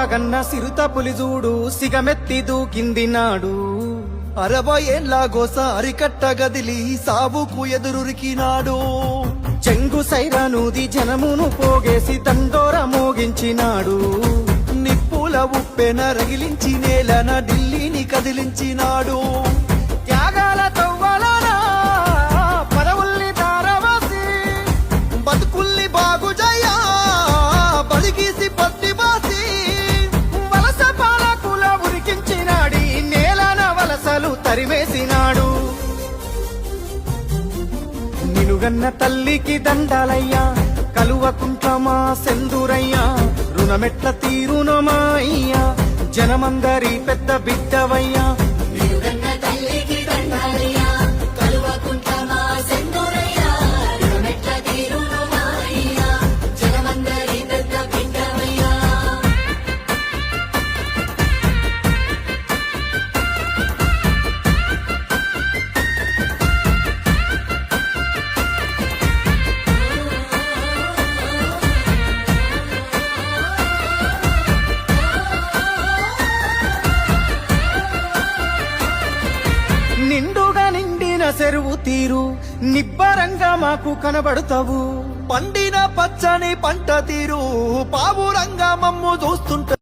వాగన్న సిరుత పులిజూడు సిగమెత్తి దూకింది నాడు. 60 ఏళ్ల గోస అరికట్ట గదిలి సావుకు ఎదురురికినాడు. చెంగు సైరానూది జనమును పోగేసి దండోర మోగించినాడు. నిప్పుల ఉప్పెన రగిలించి నేలన ఢిల్లీని కదిలించినాడు. త్యాగాల తవ్వలనా పదవుల్ని తారవాసి బతుకుల్ని బాగుజయ్యా బలిగీసి పత్తిబాసి వలస పాలకుల ఉరికించినాడి నేలన వలసలు తరిమేసినాడు. నిలుగన్న తల్లికి దండాలయ్యా కలువకుంట్లమా సెందురయ్యా రుణమెట్ల తీరునమాయ్యా జనమందరి పెద్ద బిడ్డవయ్యా. నిండుగా నిండిన చెరువు తీరు నిబ్బరంగా మాకు కనబడతావు. పండిన పచ్చని పంట తీరు పావురంగా మమ్ము చూస్తుంట